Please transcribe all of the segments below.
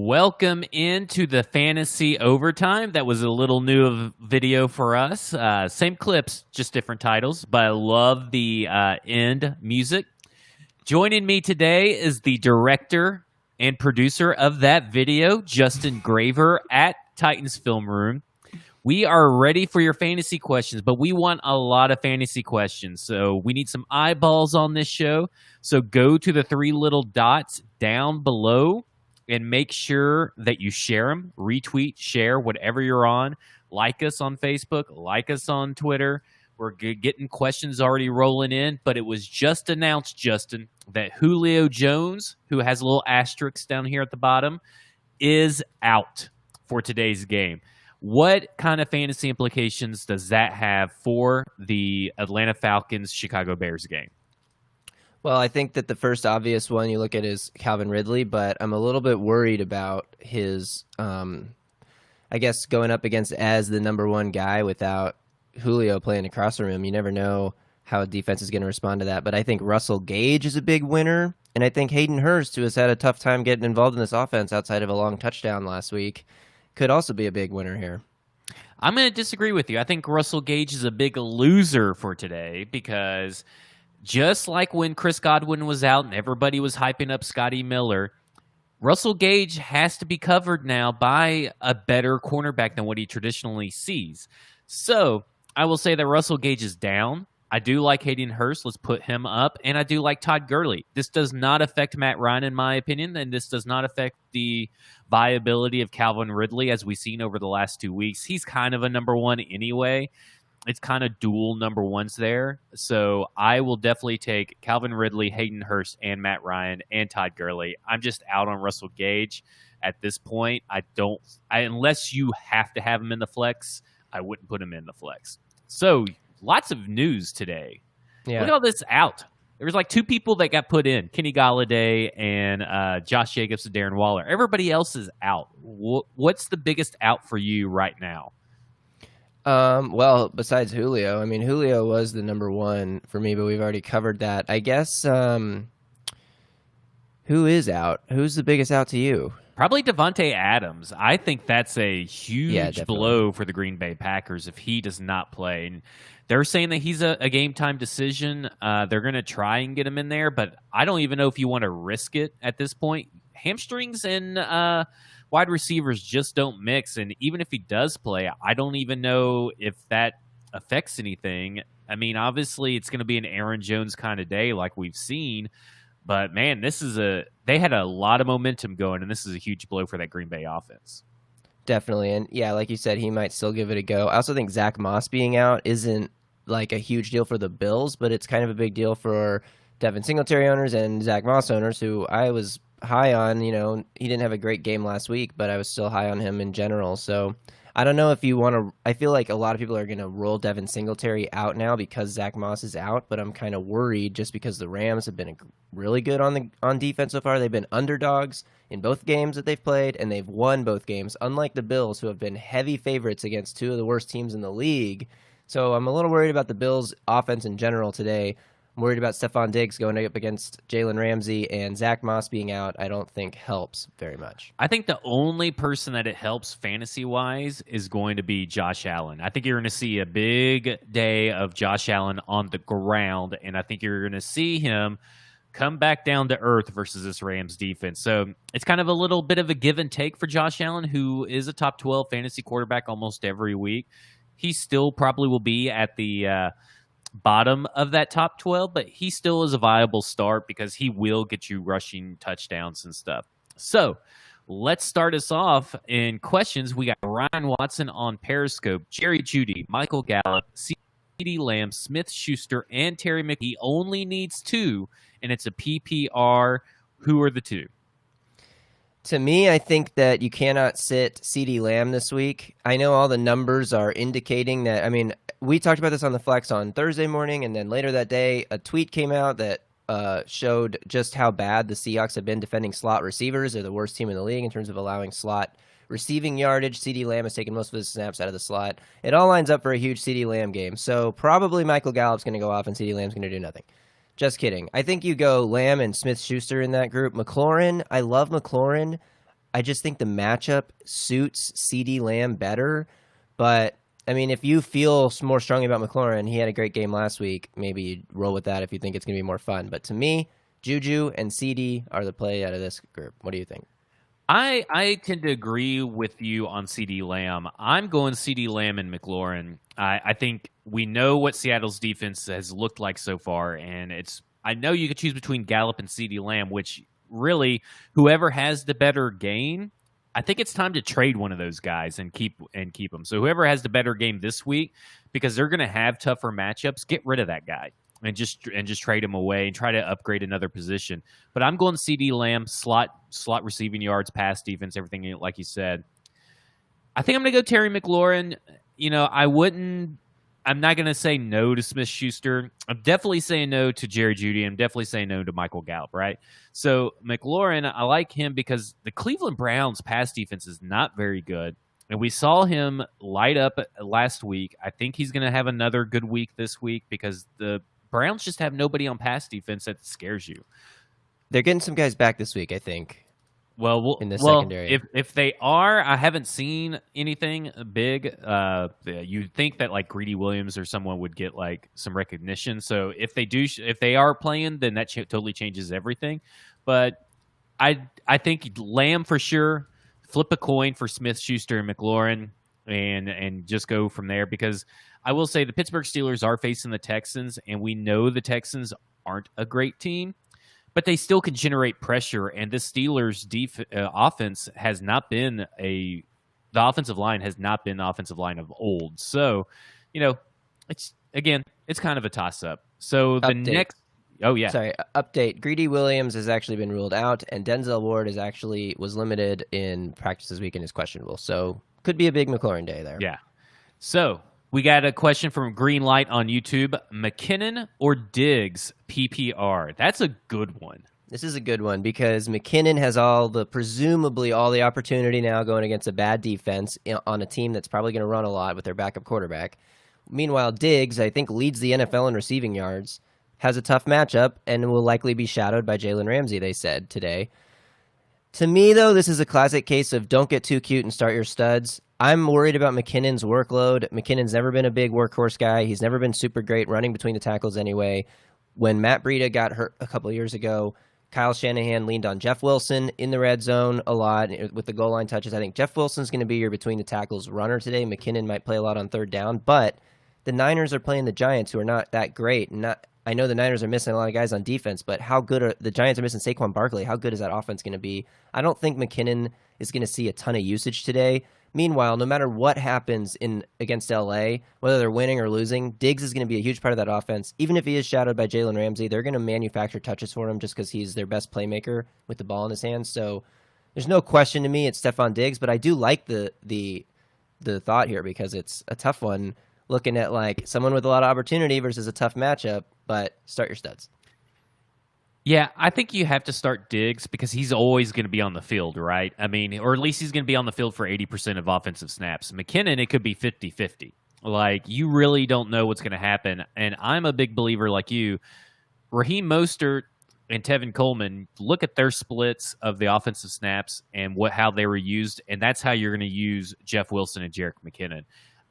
Welcome into the Fantasy Overtime. That was a little new video for us. Same clips, just different titles, but I love the end music. Joining me today is the director and producer of that video, Justin Graver at Titans Film Room. We are ready for your fantasy questions, but we want a lot of fantasy questions. So we need some eyeballs on this show. So go to the three little dots down below and make sure that you share them, retweet, share, whatever you're on. Like us on Facebook, like us on Twitter. We're getting questions already rolling in, but it was just announced, Justin, that Julio Jones, who has a little asterisk down here at the bottom, is out for today's game. What kind of fantasy implications does that have for the Atlanta Falcons-Chicago Bears game? Well, I think that the first obvious one you look at is Calvin Ridley, but I'm a little bit worried about his, I guess, going up against as the number one guy without Julio playing across the room. You never know how a defense is going to respond to that. But I think Russell Gage is a big winner, and I think Hayden Hurst, who has had a tough time getting involved in this offense outside of a long touchdown last week, could also be a big winner here. I'm going to disagree with you. I think Russell Gage is a big loser for today because just like when Chris Godwin was out and everybody was hyping up Scotty Miller, Russell Gage has to be covered now by a better cornerback than what he traditionally sees. So I will say that Russell Gage is down. I do like Hayden Hurst. Let's put him up. And I do like Todd Gurley. This does not affect Matt Ryan, in my opinion, and this does not affect the viability of Calvin Ridley as we've seen over the last 2 weeks. He's kind of a number one anyway. It's kind of dual number ones there. So I will definitely take Calvin Ridley, Hayden Hurst, and Matt Ryan, and Todd Gurley. I'm just out on Russell Gage at this point. Unless you have to have him in the flex, I wouldn't put him in the flex. So lots of news today. Yeah. Look at all this out. There was like two people that got put in, Kenny Golladay and Josh Jacobs and Darren Waller. Everybody else is out. What's the biggest out for you right now? Well, besides Julio, I mean, Julio was the number one for me, but we've already covered that. I guess, who is out? Who's the biggest out to you? Probably Devontae Adams. I think that's a huge blow for the Green Bay Packers if he does not play. And they're saying that he's a game-time decision. They're going to try and get him in there, but I don't even know if you want to risk it at this point. Hamstrings and wide receivers just don't mix, and even if he does play, I don't even know if that affects anything. I mean, obviously, it's going to be an Aaron Jones kind of day like we've seen, but man, they had a lot of momentum going, and this is a huge blow for that Green Bay offense. Definitely, and yeah, like you said, he might still give it a go. I also think Zach Moss being out isn't like a huge deal for the Bills, but it's kind of a big deal for Devin Singletary owners and Zach Moss owners, who I was high on. You know, he didn't have a great game last week, but I was still high on him in general. So I don't know if you want to. I feel like a lot of people are going to roll Devin Singletary out now because Zach Moss is out, but I'm kind of worried just because the Rams have been really good on defense so far. They've been underdogs in both games that they've played, and they've won both games, unlike the Bills, who have been heavy favorites against two of the worst teams in the league. So I'm a little worried about the Bills' offense in general today. I'm worried about Stephon Diggs going up against Jalen Ramsey, and Zach Moss being out I don't think helps very much. I think the only person that it helps fantasy-wise is going to be Josh Allen. I think you're going to see a big day of Josh Allen on the ground, and I think you're going to see him come back down to earth versus this Rams defense. So it's kind of a little bit of a give and take for Josh Allen, who is a top 12 fantasy quarterback almost every week. He still probably will be at the bottom of that top 12, but he still is a viable start because he will get you rushing touchdowns and stuff. So let's start us off in questions. We got Ryan Watson on Periscope, Jerry Judy, Michael Gallup, CeeDee Lamb, Smith-Schuster, and Terry McLaurin. He only needs 2, and it's a PPR. Who are the 2? To me, I think that you cannot sit CeeDee Lamb this week. I know all the numbers are indicating that. I mean, we talked about this on the Flex on Thursday morning, and then later that day, a tweet came out that showed just how bad the Seahawks have been defending slot receivers. They're the worst team in the league in terms of allowing slot receiving yardage. CeeDee Lamb has taken most of his snaps out of the slot. It all lines up for a huge CeeDee Lamb game. So probably Michael Gallup's going to go off and CeeDee Lamb's going to do nothing. Just kidding. I think you go Lamb and Smith-Schuster in that group. McLaurin, I love McLaurin. I just think the matchup suits CeeDee Lamb better. But, I mean, if you feel more strongly about McLaurin, he had a great game last week. Maybe you roll with that if you think it's going to be more fun. But to me, Juju and CeeDee are the play out of this group. What do you think? I tend to agree with you on CeeDee Lamb. I'm going CeeDee Lamb and McLaurin. I think we know what Seattle's defense has looked like so far, and I know you could choose between Gallup and CeeDee Lamb, which really, whoever has the better game, I think it's time to trade one of those guys and keep them. So whoever has the better game this week, because they're going to have tougher matchups, get rid of that guy and just trade him away and try to upgrade another position. But I'm going CeeDee Lamb, slot receiving yards, pass defense, everything like you said. I think I'm going to go Terry McLaurin. You know, I'm not going to say no to Smith-Schuster. I'm definitely saying no to Jerry Jeudy. I'm definitely saying no to Michael Gallup, right? So McLaurin, I like him because the Cleveland Browns pass defense is not very good. And we saw him light up last week. I think he's going to have another good week this week because the Browns just have nobody on pass defense that scares you. They're getting some guys back this week, I think. In the secondary. If they are, I haven't seen anything big. You'd think that like Greedy Williams or someone would get like some recognition. So if they are playing, then that totally changes everything. But I think Lamb for sure. Flip a coin for Smith-Schuster and McLaurin, and just go from there. Because I will say the Pittsburgh Steelers are facing the Texans, and we know the Texans aren't a great team. But they still can generate pressure, and the Steelers' offense has not been the offensive line has not been the offensive line of old. So, you know, it's kind of a toss-up. So the next, update. Greedy Williams has actually been ruled out, and Denzel Ward was limited in practice this week and is questionable. So could be a big McLaurin day there. Yeah. So we got a question from Greenlight on YouTube. McKinnon or Diggs PPR? That's a good one. This is a good one because McKinnon has presumably all the opportunity now going against a bad defense on a team that's probably going to run a lot with their backup quarterback. Meanwhile, Diggs, I think, leads the NFL in receiving yards, has a tough matchup, and will likely be shadowed by Jalen Ramsey, they said today. To me, though, this is a classic case of don't get too cute and start your studs. I'm worried about McKinnon's workload. McKinnon's never been a big workhorse guy. He's never been super great running between the tackles anyway. When Matt Breida got hurt a couple of years ago, Kyle Shanahan leaned on Jeff Wilson in the red zone a lot with the goal line touches. I think Jeff Wilson's going to be your between the tackles runner today. McKinnon might play a lot on third down, but the Niners are playing the Giants, who are not that great. I know the Niners are missing a lot of guys on defense, but how good are the Giants? Are missing Saquon Barkley. How good is that offense going to be? I don't think McKinnon is going to see a ton of usage today. Meanwhile, no matter what happens against LA, whether they're winning or losing, Diggs is going to be a huge part of that offense. Even if he is shadowed by Jalen Ramsey, they're going to manufacture touches for him just because he's their best playmaker with the ball in his hands. So there's no question to me it's Stephon Diggs, but I do like the thought here because it's a tough one looking at like someone with a lot of opportunity versus a tough matchup, but start your studs. Yeah, I think you have to start Diggs because he's always going to be on the field, right? I mean, or at least he's going to be on the field for 80% of offensive snaps. McKinnon, it could be 50-50. Like, you really don't know what's going to happen. And I'm a big believer like you. Raheem Mostert and Tevin Coleman, look at their splits of the offensive snaps and how they were used, and that's how you're going to use Jeff Wilson and Jerick McKinnon.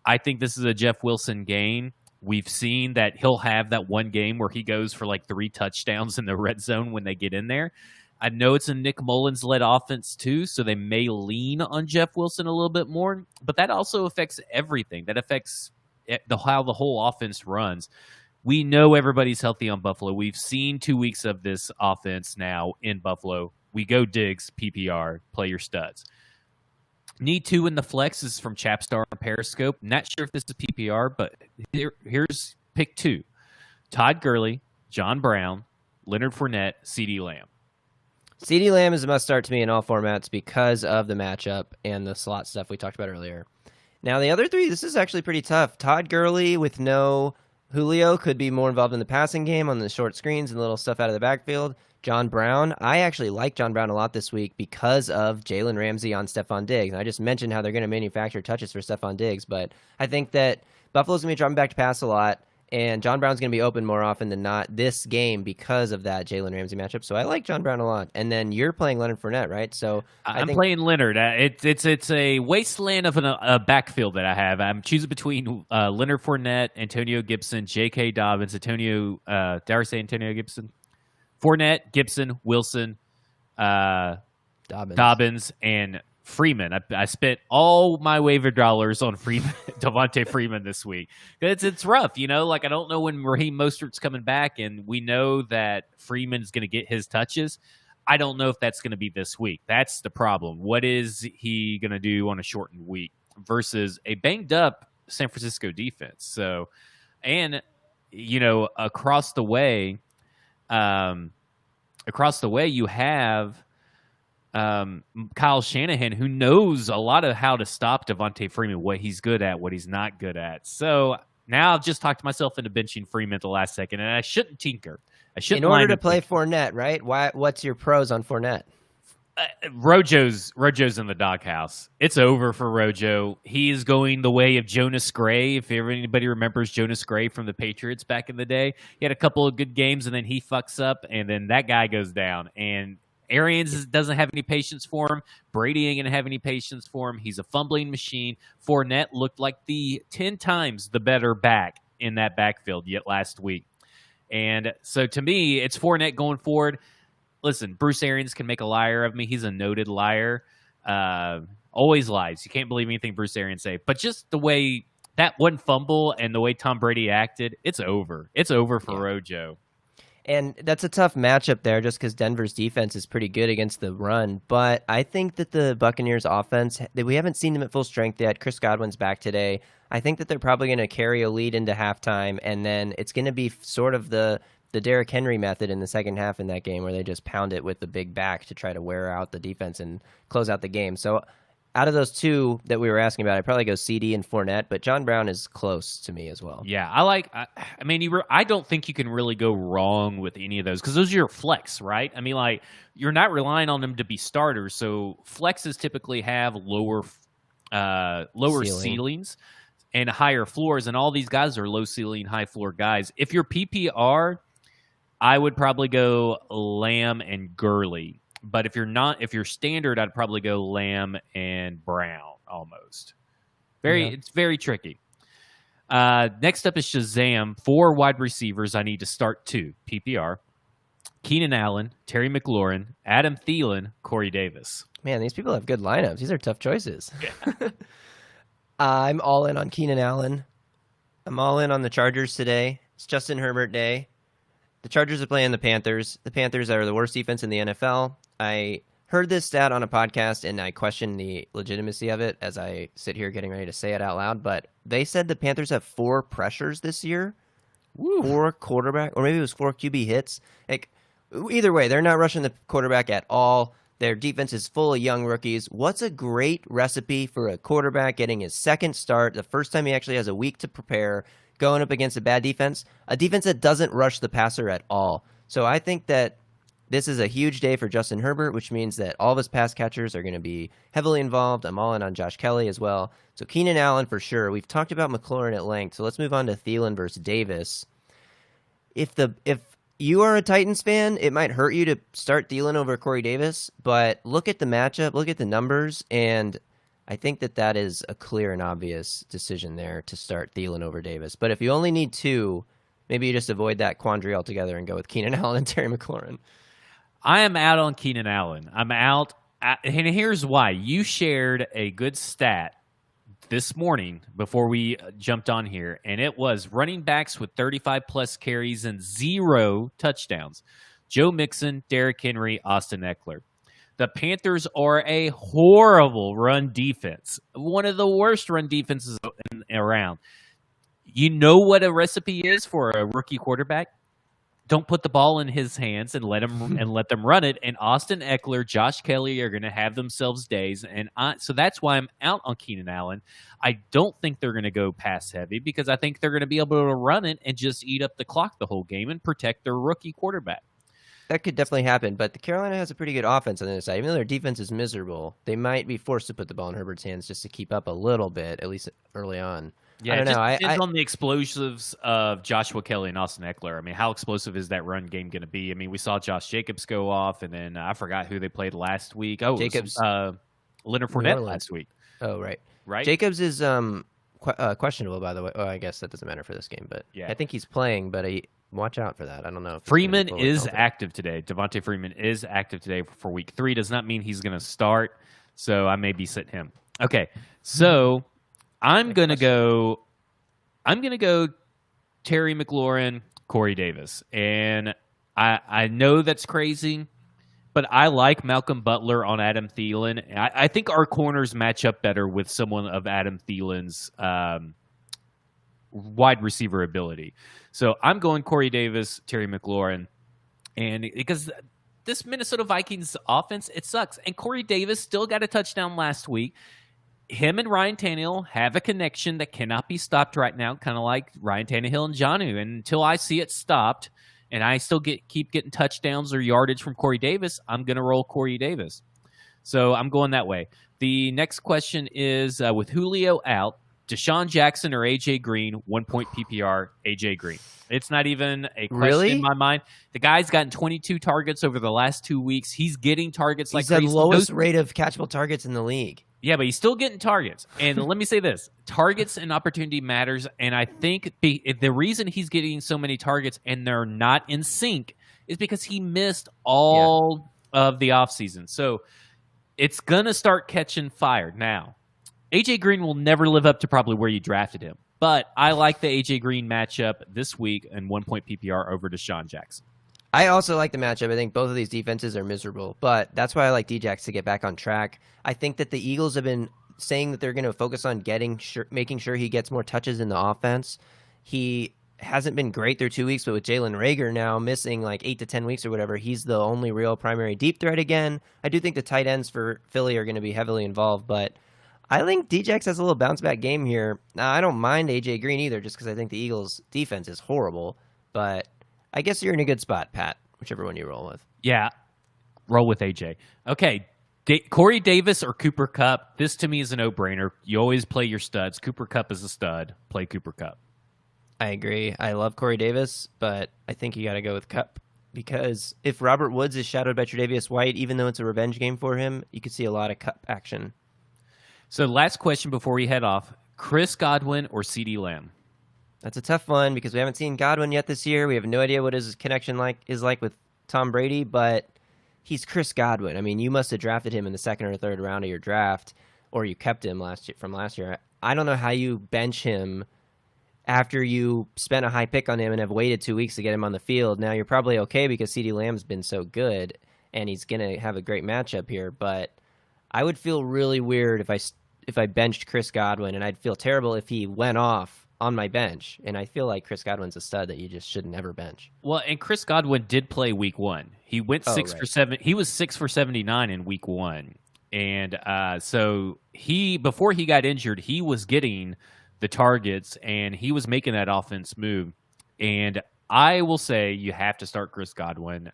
I think this is a Jeff Wilson game. We've seen that he'll have that one game where he goes for like 3 touchdowns in the red zone when they get in there. I know it's a Nick Mullins-led offense too, so they may lean on Jeff Wilson a little bit more, but that also affects everything. That affects how the whole offense runs. We know everybody's healthy on Buffalo. We've seen 2 weeks of this offense now in Buffalo. We go Diggs, PPR, play your studs. Need two in the flex is from Chapstar and Periscope. Not sure if this is PPR, but here's pick two: Todd Gurley, John Brown, Leonard Fournette, CeeDee Lamb. CeeDee Lamb is a must start to me in all formats because of the matchup and the slot stuff we talked about earlier. Now, the other three, this is actually pretty tough. Todd Gurley with no Julio could be more involved in the passing game on the short screens and little stuff out of the backfield. John Brown, I actually like John Brown a lot this week because of Jalen Ramsey on Stephon Diggs. And I just mentioned how they're going to manufacture touches for Stephon Diggs, but I think that Buffalo's going to be dropping back to pass a lot, and John Brown's going to be open more often than not this game because of that Jalen Ramsey matchup. So I like John Brown a lot. And then you're playing Leonard Fournette, right? So I'm playing Leonard. It's a wasteland of a backfield that I have. I'm choosing between Leonard Fournette, Antonio Gibson, J.K. Dobbins, did I say Antonio Gibson? Fournette, Gibson, Wilson, Dobbins, and Freeman. I spent all my waiver dollars on Freeman, Devontae Freeman this week. It's rough, I don't know when Raheem Mostert's coming back, and we know that Freeman's going to get his touches. I don't know if that's going to be this week. That's the problem. What is he going to do on a shortened week versus a banged up San Francisco defense? So, and across the way, you have Kyle Shanahan, who knows a lot of how to stop Devontae Freeman, what he's good at, what he's not good at. So now I've just talked myself into benching Freeman at the last second, and I shouldn't tinker. I shouldn't. In order to play Fournette, right? What's your pros on Fournette? Rojo's in the doghouse. It's over for Rojo. He is going the way of Jonas Gray. If anybody remembers Jonas Gray from the Patriots back in the day, he had a couple of good games and then he fucks up and then that guy goes down. And Arians doesn't have any patience for him. Brady ain't going to have any patience for him. He's a fumbling machine. Fournette looked like the 10 times the better back in that backfield yet last week. And so to me, it's Fournette going forward. Listen, Bruce Arians can make a liar of me. He's a noted liar. Always lies. You can't believe anything Bruce Arians say. But just the way that one fumble and the way Tom Brady acted, it's over. It's over for Rojo. And that's a tough matchup there just because Denver's defense is pretty good against the run. But I think that the Buccaneers offense, we haven't seen them at full strength yet. Chris Godwin's back today. I think that they're probably going to carry a lead into halftime, and then it's going to be sort of the Derrick Henry method in the second half in that game where they just pound it with the big back to try to wear out the defense and close out the game. So out of those two that we were asking about, I'd probably go CD and Fournette, but John Brown is close to me as well. Yeah, I don't think you can really go wrong with any of those because those are your flex, right? I mean, you're not relying on them to be starters, so flexes typically have lower ceilings and higher floors, and all these guys are low ceiling, high floor guys. If you're PPR, I would probably go Lamb and Gurley. But if you're standard, I'd probably go Lamb and Brown almost. It's very tricky. Next up is Shazam. 4 wide receivers I need to start 2. PPR. Keenan Allen, Terry McLaurin, Adam Thielen, Corey Davis. Man, these people have good lineups. These are tough choices. Yeah. I'm all in on Keenan Allen. I'm all in on the Chargers today. It's Justin Herbert day. The Chargers are playing the Panthers. The Panthers are the worst defense in the NFL. I heard this stat on a podcast, and I question the legitimacy of it as I sit here getting ready to say it out loud. But they said the Panthers have 4 pressures this year. Woo. 4 quarterback, or maybe it was 4 QB hits. Either way, they're not rushing the quarterback at all. Their defense is full of young rookies. What's a great recipe for a quarterback getting his second start, the first time he actually has a week to prepare, going up against a bad defense, a defense that doesn't rush the passer at all. So I think that this is a huge day for Justin Herbert, which means that all of his pass catchers are going to be heavily involved. I'm all in on Josh Kelly as well. So Keenan Allen for sure. We've talked about McLaurin at length, so let's move on to Thielen versus Davis. If you are a Titans fan, it might hurt you to start Thielen over Corey Davis, but look at the matchup, look at the numbers, and I think that is a clear and obvious decision there to start Thielen over Davis. But if you only need 2, maybe you just avoid that quandary altogether and go with Keenan Allen and Terry McLaurin. I am out on Keenan Allen. I'm out. And here's why. You shared a good stat this morning before we jumped on here, and it was running backs with 35-plus carries and 0 touchdowns. Joe Mixon, Derrick Henry, Austin Eckler. The Panthers are a horrible run defense, one of the worst run defenses around. You know what a recipe is for a rookie quarterback? Don't put the ball in his hands and let them run it. And Austin Eckler, Josh Kelly are going to have themselves days, and so that's why I'm out on Keenan Allen. I don't think they're going to go pass heavy because I think they're going to be able to run it and just eat up the clock the whole game and protect their rookie quarterback. That could definitely happen, but the Carolina has a pretty good offense on the other side. Even though their defense is miserable, they might be forced to put the ball in Herbert's hands just to keep up a little bit, at least early on. Yeah, I don't know. It depends on the explosives of Joshua Kelly and Austin Eckler. I mean, how explosive is that run game going to be? I mean, we saw Josh Jacobs go off, and then I forgot who they played last week. Oh, Jacobs, Leonard Fournette last week. Oh, right. Right. Jacobs is questionable, by the way. Oh, I guess that doesn't matter for this game, but yeah. I think he's playing. But watch out for that. I don't know. Freeman is active today. Devontae Freeman is active today for week 3. Does not mean he's going to start, so I may be sitting him. Okay, so I'm going to go Terry McLaurin, Corey Davis. And I know that's crazy, but I like Malcolm Butler on Adam Thielen. I think our corners match up better with someone of Adam Thielen's wide receiver ability. So I'm going Corey Davis, Terry McLaurin, and because this Minnesota Vikings offense, it sucks. And Corey Davis still got a touchdown last week. Him and Ryan Tannehill have a connection that cannot be stopped right now, kind of like Ryan Tannehill and Jonnu. And until I see it stopped, and I still keep getting touchdowns or yardage from Corey Davis, I'm going to roll Corey Davis. So I'm going that way. The next question is, with Julio out, Deshaun Jackson or A.J. Green, 1-point PPR, A.J. Green. It's not even a question in my mind. The guy's gotten 22 targets over the last 2 weeks. He's getting targets like crazy. He's the lowest rate of catchable targets in the league. Yeah, but he's still getting targets. And let me say this. Targets and opportunity matters. And I think the reason he's getting so many targets and they're not in sync is because he missed all of the offseason. So it's going to start catching fire. Now, A.J. Green will never live up to probably where you drafted him. But I like the A.J. Green matchup this week and 1-point PPR over Deshaun Jackson. I also like the matchup. I think both of these defenses are miserable, but that's why I like Djax to get back on track. I think that the Eagles have been saying that they're going to focus on making sure he gets more touches in the offense. He hasn't been great through 2 weeks, but with Jalen Reagor now missing like 8 to 10 weeks or whatever, he's the only real primary deep threat again. I do think the tight ends for Philly are going to be heavily involved, but I think Djax has a little bounce back game here. Now, I don't mind A.J. Green either, just because I think the Eagles' defense is horrible, but I guess you're in a good spot, Pat, whichever one you roll with. Yeah, roll with AJ. Okay, Corey Davis or Cooper Kupp. This to me is a no-brainer. You always play your studs. Cooper Kupp is a stud. Play Cooper Kupp. I agree. I love Corey Davis, but I think you got to go with Kupp because if Robert Woods is shadowed by Tre'Davious White, even though it's a revenge game for him, you could see a lot of Kupp action. So last question before we head off, Chris Godwin or CeeDee Lamb? That's a tough one because we haven't seen Godwin yet this year. We have no idea what his connection is like with Tom Brady, but he's Chris Godwin. I mean, you must have drafted him in the second or third round of your draft, or you kept him from last year. I don't know how you bench him after you spent a high pick on him and have waited 2 weeks to get him on the field. Now, you're probably okay because CeeDee Lamb's been so good, and he's going to have a great matchup here, but I would feel really weird if I benched Chris Godwin, and I'd feel terrible if he went off on my bench, and I feel like Chris Godwin's a stud that you just should never bench. Well, and Chris Godwin did play week 1. He went 6 for 7. He was 6 for 79 in week 1, and so before he got injured, he was getting the targets and he was making that offense move. And I will say you have to start Chris Godwin.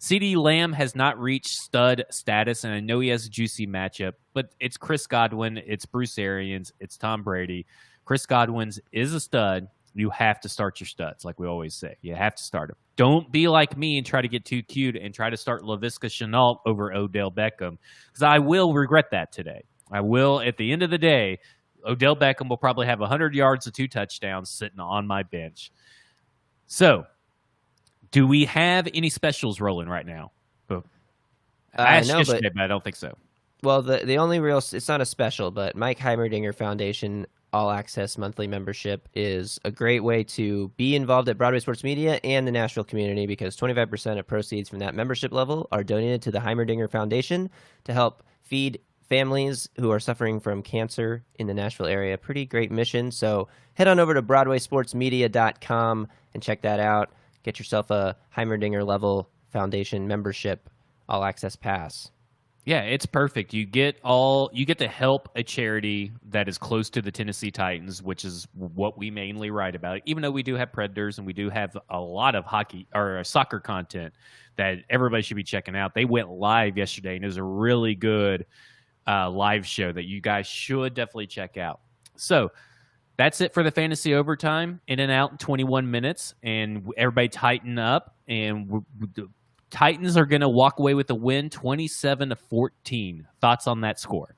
CeeDee Lamb has not reached stud status, and I know he has a juicy matchup, but it's Chris Godwin, it's Bruce Arians, it's Tom Brady. Chris Godwin's is a stud. You have to start your studs, like we always say. You have to start him. Don't be like me and try to get too cute and try to start Laviska Shenault over Odell Beckham, because I will regret that today. I will. At the end of the day, Odell Beckham will probably have 100 yards and 2 touchdowns sitting on my bench. So, do we have any specials rolling right now? I asked yesterday, but I don't think so. Well, the only real, it's not a special, but Mike Heimerdinger Foundation All Access monthly membership is a great way to be involved at Broadway Sports Media and the Nashville community, because 25% of proceeds from that membership level are donated to the Heimerdinger Foundation to help feed families who are suffering from cancer in the Nashville area. Pretty great mission. So head on over to BroadwaySportsMedia.com and check that out. Get yourself a Heimerdinger level foundation membership, All Access pass. Yeah, it's perfect. You get to help a charity that is close to the Tennessee Titans, which is what we mainly write about. Even though we do have Predators and we do have a lot of hockey or soccer content that everybody should be checking out. They went live yesterday, and it was a really good live show that you guys should definitely check out. So that's it for the fantasy overtime. In and out in 21 minutes, and everybody tighten up, and the Titans are going to walk away with a win, 27-14. Thoughts on that score?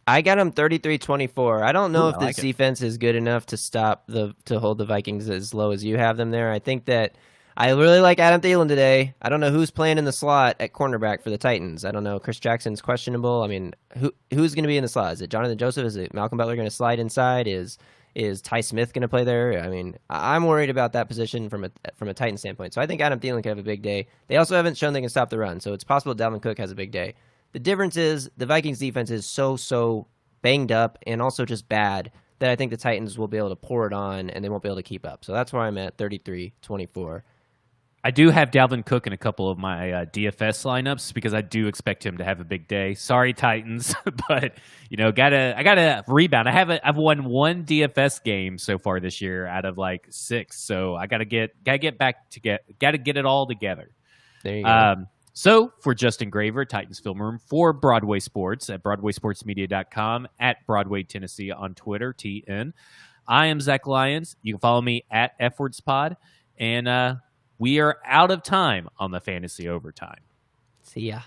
I got them 33-24. I don't know if I like this defense is good enough to hold the Vikings as low as you have them there. I think that I really like Adam Thielen today. I don't know who's playing in the slot at cornerback for the Titans. I don't know. Chris Jackson's questionable. I mean, who's going to be in the slot? Is it Jonathan Joseph? Is it Malcolm Butler going to slide inside? Is Ty Smith going to play there? I mean, I'm worried about that position from a Titan standpoint. So I think Adam Thielen could have a big day. They also haven't shown they can stop the run, so it's possible Dalvin Cook has a big day. The difference is the Vikings defense is so banged up and also just bad that I think the Titans will be able to pour it on and they won't be able to keep up. So that's where I'm at, 33-24. I do have Dalvin Cook in a couple of my DFS lineups because I do expect him to have a big day. Sorry, Titans, but I gotta rebound. I've won one DFS game so far this year out of like 6, so I gotta get it all together. There you go. So for Justin Graver, Titans Film Room, for Broadway Sports at BroadwaySportsMedia.com, at Broadway Tennessee on Twitter, TN. I am Zach Lyons. You can follow me at FWordsPod, and we are out of time on the Fantasy Overtime. See ya.